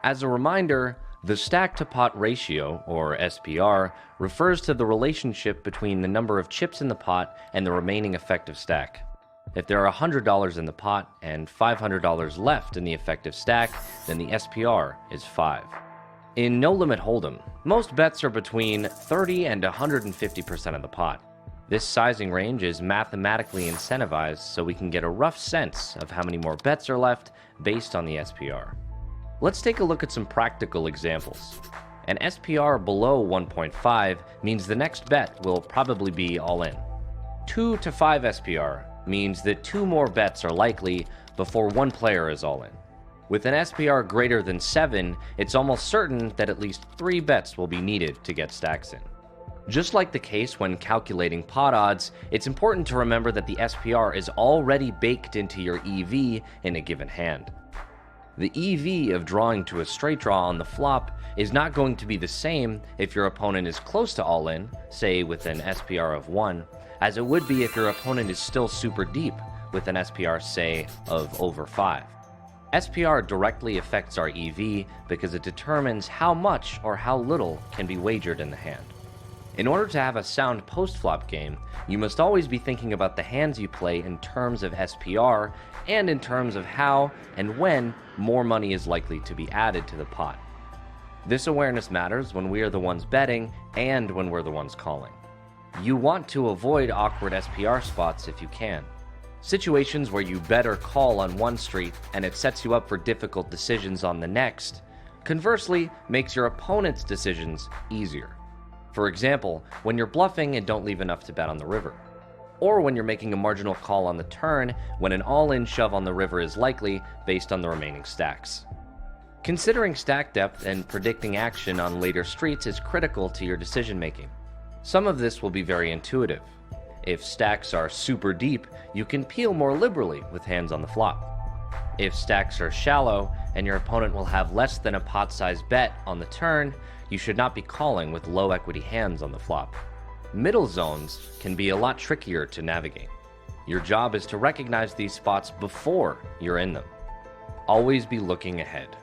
As a reminder, the stack-to-pot ratio, or SPR, refers to the relationship between the number of chips in the pot and the remaining effective stack. If there are $100 in the pot and $500 left in the effective stack, then the SPR is 5. In No Limit Hold'em, most bets are between 30 and 150% of the pot. This sizing range is mathematically incentivized so we can get a rough sense of how many more bets are left based on the SPR. Let's take a look at some practical examples. An SPR below 1.5 means the next bet will probably be all in. 2 to 5 SPR means that 2 more bets are likely before one player is all in. With an SPR greater than 7, it's almost certain that at least 3 bets will be needed to get stacks in. Just like the case when calculating pot odds, it's important to remember that the SPR is already baked into your EV in a given hand. The EV of drawing to a straight draw on the flop is not going to be the same if your opponent is close to all in, say with an SPR of 1, as it would be if your opponent is still super deep with an SPR, say, of over 5. SPR directly affects our EV because it determines how much or how little can be wagered in the hand. In order to have a sound post-flop game, you must always be thinking about the hands you play in terms of SPR and in terms of how and when more money is likely to be added to the pot. This awareness matters when we are the ones betting and when we're the ones calling. You want to avoid awkward SPR spots if you can. Situations where you bet or call on one street and it sets you up for difficult decisions on the next, conversely, makes your opponent's decisions easier. For example, when you're bluffing and don't leave enough to bet on the river. Or when you're making a marginal call on the turn when an all-in shove on the river is likely based on the remaining stacks. Considering stack depth and predicting action on later streets is critical to your decision making. Some of this will be very intuitive. If stacks are super deep, you can peel more liberally with hands on the flop. If stacks are shallow and your opponent will have less than a pot-sized bet on the turn, you should not be calling with low equity hands on the flop. Middle zones can be a lot trickier to navigate. Your job is to recognize these spots before you're in them. Always be looking ahead.